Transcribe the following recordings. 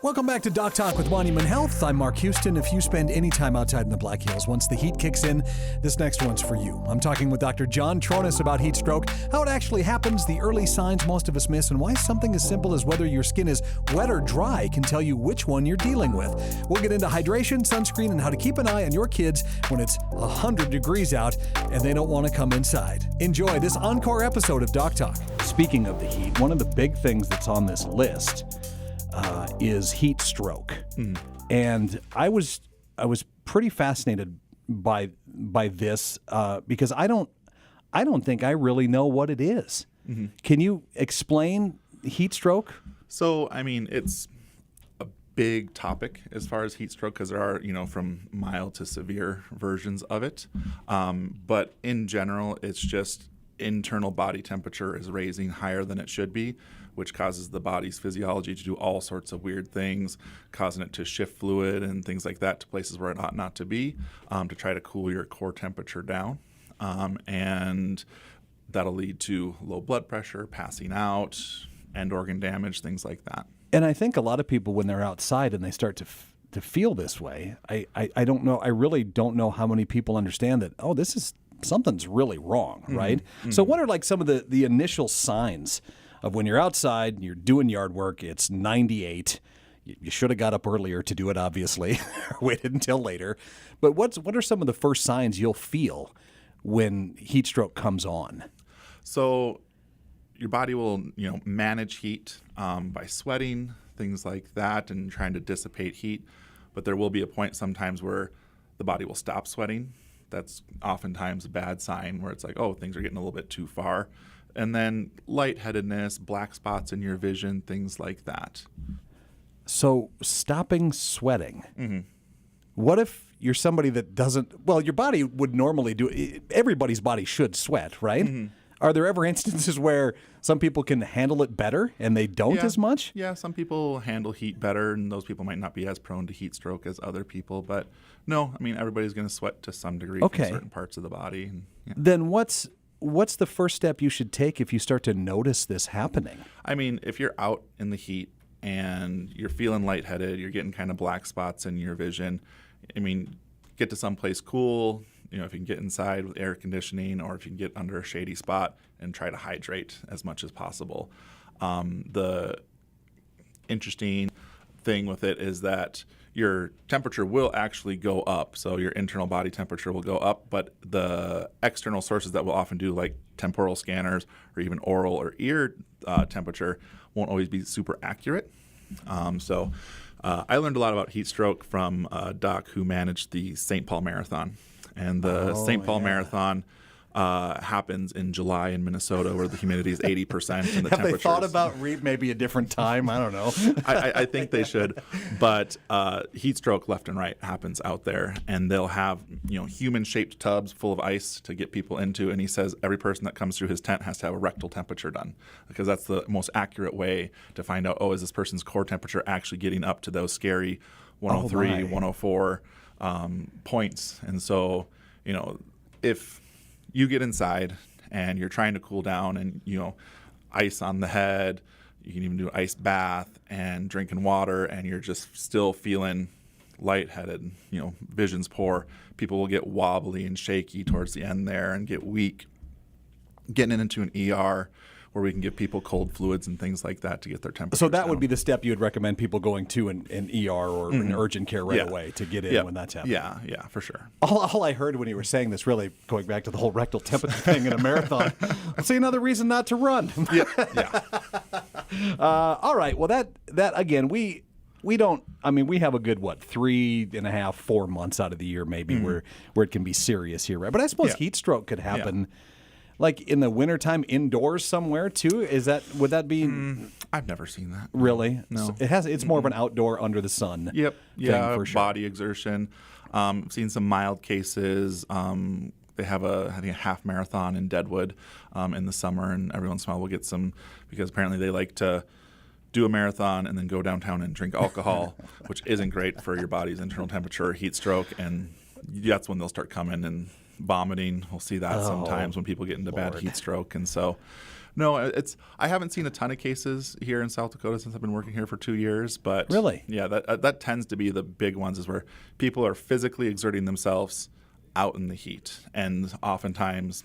Welcome back to Doc Talk with Monument Health. I'm Mark Houston. If you spend any time outside in the Black Hills, once the heat kicks in, this next one's for you. I'm talking with Dr. John Tronnes about heat stroke, how it actually happens, the early signs most of us miss, and why something as simple as whether your skin is wet or dry can tell you which one you're dealing with. We'll get into hydration, sunscreen, and how to keep an eye on your kids when it's 100 degrees out and they don't want to come inside. Enjoy this encore episode of Doc Talk. Speaking of the heat, one of the big things that's on this list is heat stroke. And I was pretty fascinated by this because I don't think I really know what it is. Can you explain heat stroke? So, I mean, it's a big topic as far as heat stroke because there are, from mild to severe versions of it. But in general, it's just internal body temperature is raising higher than it should be, which causes the body's physiology to do all sorts of weird things, causing it to shift fluid and things like that to places where it ought not to be, to try to cool your core temperature down. And that'll lead to low blood pressure, passing out, end organ damage, things like that. And I think a lot of people, when they're outside and they start to feel this way, I don't know, I really don't know how many people understand that, something's really wrong, right? So what are like some of the initial signs of when you're outside, you're doing yard work, it's 98, you should have got up earlier to do it, obviously, or waited until later. But what are some of the first signs you'll feel when heat stroke comes on? So your body will, manage heat by sweating, things like that, and trying to dissipate heat. But there will be a point sometimes where the body will stop sweating. That's oftentimes a bad sign where it's like, oh, things are getting a little bit too far. And then lightheadedness, black spots in your vision, things like that. So stopping sweating. What if you're somebody that doesn't, well, your body would normally do, everybody's body should sweat, right? Are there ever instances where some people can handle it better and they don't as much? Yeah, some people handle heat better, and those people might not be as prone to heat stroke as other people. But no, I mean, everybody's going to sweat to some degree from certain parts of the body. Then what's the first step you should take if you start to notice this happening? I mean, if you're out in the heat and you're feeling lightheaded, you're getting kind of black spots in your vision, I mean, get to someplace cool. If you can get inside with air conditioning, or if you can get under a shady spot and try to hydrate as much as possible. The interesting thing with it is that your temperature will actually go up. So your internal body temperature will go up, but the external sources that will often do, like temporal scanners or even oral or ear temperature, won't always be super accurate. So I learned a lot about heat stroke from a doc who managed the St. Paul Marathon. And the St. Paul Marathon happens in July in Minnesota, where the humidity is 80% and the Have they thought about maybe a different time? I don't know. I think they should. But heat stroke left and right happens out there, and they'll have human-shaped tubs full of ice to get people into. And he says every person that comes through his tent has to have a rectal temperature done, because that's the most accurate way to find out, is this person's core temperature actually getting up to those scary 103, 104 points. And so, if you get inside and you're trying to cool down and, ice on the head, you can even do an ice bath and drinking water, and you're just still feeling lightheaded, vision's poor, people will get wobbly and shaky towards the end there and get weak. Getting into an ER where we can give people cold fluids and things like that to get their temperature So that down. would be the step you would recommend people going to an ER or an urgent care right away to get in when that's happening. Yeah, for sure. All I heard when you were saying this, really going back to the whole rectal temperature thing in a marathon, I'll see another reason not to run. Yeah. All right. Well, that again, we don't. I mean, we have a good 3.5, 4 months out of the year maybe where it can be serious here, right? But I suppose heat stroke could happen. Like in the wintertime indoors somewhere too? Would that be? I've never seen that. Really? No. So it's more of an outdoor under the sun. Yep. Thing for sure. Body exertion. I've seen some mild cases. They have a half marathon in Deadwood in the summer, and every once in a while we'll get some, because apparently they like to do a marathon and then go downtown and drink alcohol, which isn't great for your body's internal temperature, heat stroke, and that's when they'll start coming and vomiting. We'll see that sometimes when people get into bad heat stroke. And so No, I haven't seen a ton of cases here in South Dakota since I've been working here for 2 years, but Really? yeah, that tends to be the big ones, is where people are physically exerting themselves out in the heat, and oftentimes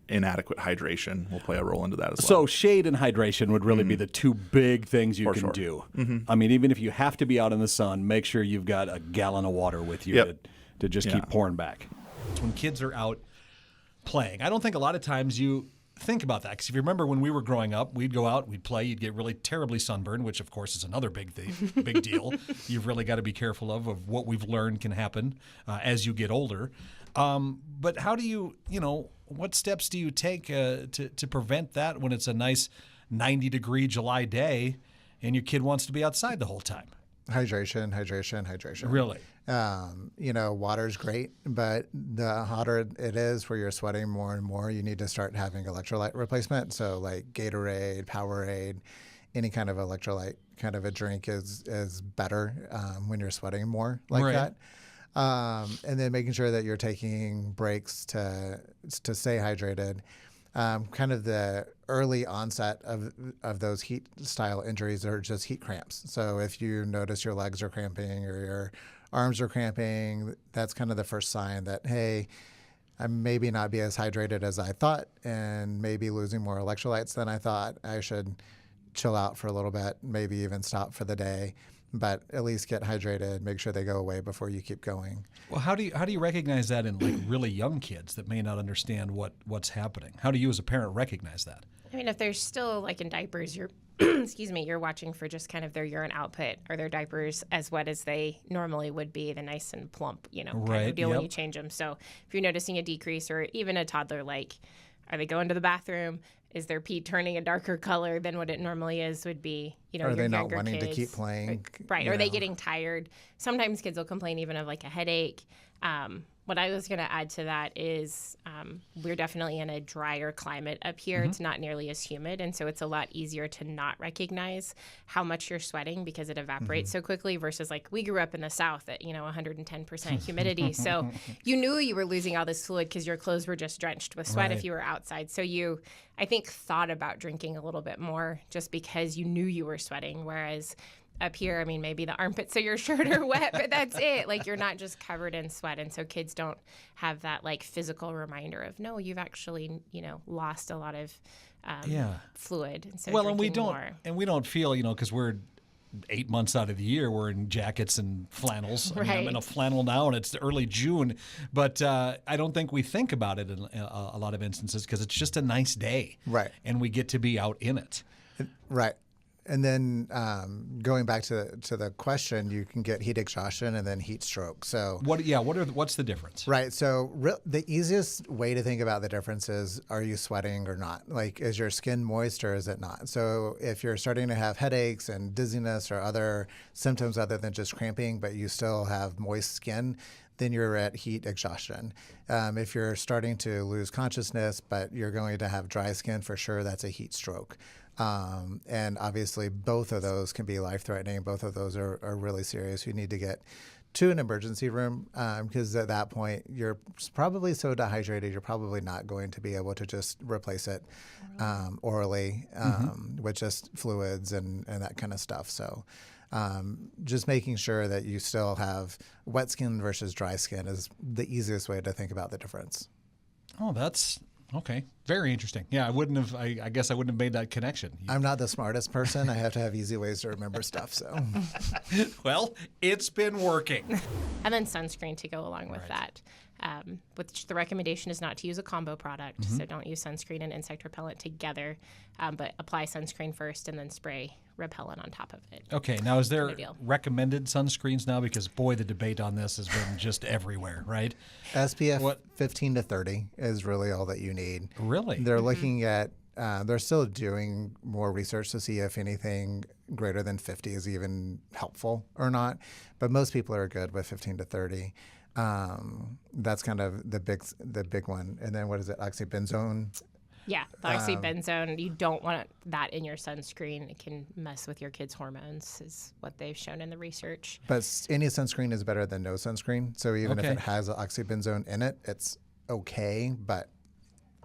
inadequate hydration will play a role into that as well. So shade and hydration would really be the two big things you For can sure. do. I mean, even if you have to be out in the sun, make sure you've got a gallon of water with you Yep. to just Yeah. keep pouring back. When kids are out playing, I don't think a lot of times you think about that. Because if you remember when we were growing up, we'd go out, we'd play, you'd get really terribly sunburned, which of course is another big thing, big deal. You've really got to be careful of what we've learned can happen as you get older. But how do you what steps do you take to prevent that when it's a nice 90-degree July day and your kid wants to be outside the whole time? Hydration. Really? Water's great, but the hotter it is where you're sweating more and more, you need to start having electrolyte replacement. So like Gatorade, Powerade, any kind of electrolyte kind of a drink is better when you're sweating more like Right. that. And then making sure that you're taking breaks to stay hydrated. Kind of the early onset of those heat style injuries are just heat cramps. So if you notice your legs are cramping or your arms are cramping, that's kind of the first sign that, hey, I maybe not be as hydrated as I thought and maybe losing more electrolytes than I thought. I should chill out for a little bit, maybe even stop for the day, but at least get hydrated, make sure they go away before you keep going. Well, how do you recognize that in like really young kids that may not understand what's happening? How do you as a parent recognize that? I mean, if they're still like in diapers, you're you're watching for just kind of their urine output. Are their diapers as wet as they normally would be, the nice and plump, kind Right, of deal when yep. you change them. So if you're noticing a decrease, or even a toddler, like, are they going to the bathroom? Is their pee turning a darker color than what it normally is? Would be, Are your they not younger wanting to kids. keep playing? Right. you Are they know? getting tired? Sometimes kids will complain even of like a headache. What I was going to add to that is we're definitely in a drier climate up here. It's not nearly as humid, and so it's a lot easier to not recognize how much you're sweating because it evaporates so quickly versus like we grew up in the South at 110% humidity. So you knew you were losing all this fluid because your clothes were just drenched with sweat Right. if you were outside. So you, I think, thought about drinking a little bit more just because you knew you were sweating, whereas up here, I mean, maybe the armpits of your shirt are wet, but that's it. Like, you're not just covered in sweat. And so kids don't have that, like, physical reminder of, no, you've actually, lost a lot of fluid. And so Well, drinking more. and we don't feel, because we're 8 months out of the year, we're in jackets and flannels. I mean, I'm in a Right. flannel now, and it's early June, but I don't think we think about it in a lot of instances because it's just a nice day, Right. and we get to be out in it. Right. And then going back to the question, you can get heat exhaustion and then heat stroke. So What's the difference? right. So the easiest way to think about the difference is, are you sweating or not? Like, is your skin moist or is it not? So if you're starting to have headaches and dizziness or other symptoms other than just cramping, but you still have moist skin, then you're at heat exhaustion. If you're starting to lose consciousness, but you're going to have dry skin, for sure, that's a heat stroke. And obviously, both of those can be life-threatening. Both of those are really serious. You need to get to an emergency room because at that point, you're probably so dehydrated, you're probably not going to be able to just replace it orally with just fluids and that kind of stuff. So just making sure that you still have wet skin versus dry skin is the easiest way to think about the difference. Oh, that's okay. Very interesting. Yeah, I guess I wouldn't have made that connection. I'm not the smartest person. I have to have easy ways to remember stuff. So, Well, it's been working. And then sunscreen to go along with that. Which the recommendation is not to use a combo product. So don't use sunscreen and insect repellent together, but apply sunscreen first and then spray repellent on top of it. Okay, now is there No deal. recommended sunscreens now? Because boy, the debate on this has been just everywhere, right? SPF 15 to 30 is really all that you need. Really? They're looking at, they're still doing more research to see if anything greater than 50 is even helpful or not. But most people are good with 15 to 30. That's kind of the big one. And then what is it? Oxybenzone. Yeah, the oxybenzone, you don't want that in your sunscreen. It can mess with your kids' hormones, is what they've shown in the research. But any sunscreen is better than no sunscreen. So even if Okay. it has oxybenzone in it, it's okay, but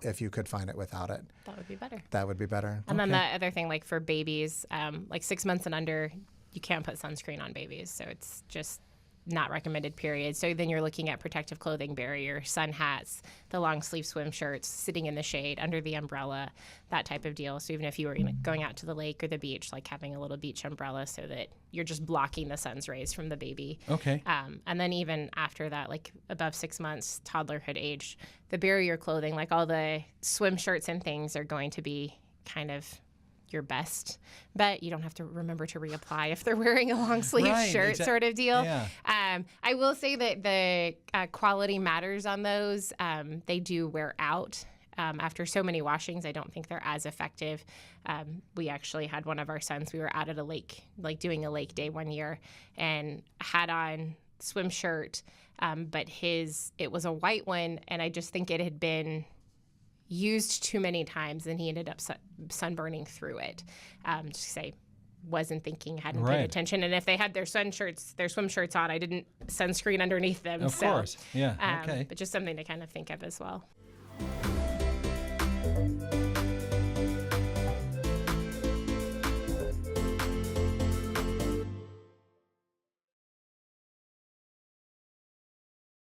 if you could find it without it. That would be better. That would be better. And then the other thing, like for babies, like 6 months and under, you can't put sunscreen on babies. So it's just not recommended, period. So then you're looking at protective clothing barrier, sun hats, the long sleeve swim shirts, sitting in the shade, under the umbrella, that type of deal. So even if you were going out to the lake or the beach, like having a little beach umbrella so that you're just blocking the sun's rays from the baby. Okay. And then even after that, like above 6 months, toddlerhood age, the barrier clothing, like all the swim shirts and things are going to be kind of your best bet. You don't have to remember to reapply if they're wearing a long sleeve shirt sort of deal. Yeah. I will say that the quality matters on those. They do wear out. After so many washings, I don't think they're as effective. We actually had one of our sons, we were out at a lake, like doing a lake day one year, and had on swim shirt, but it was a white one, and I just think it had been used too many times, and he ended up sunburning through it. Just say, wasn't thinking, hadn't paid attention, and if they had their swim shirts on, I didn't sunscreen underneath them. Of course, yeah. Okay. But just something to kind of think of as well.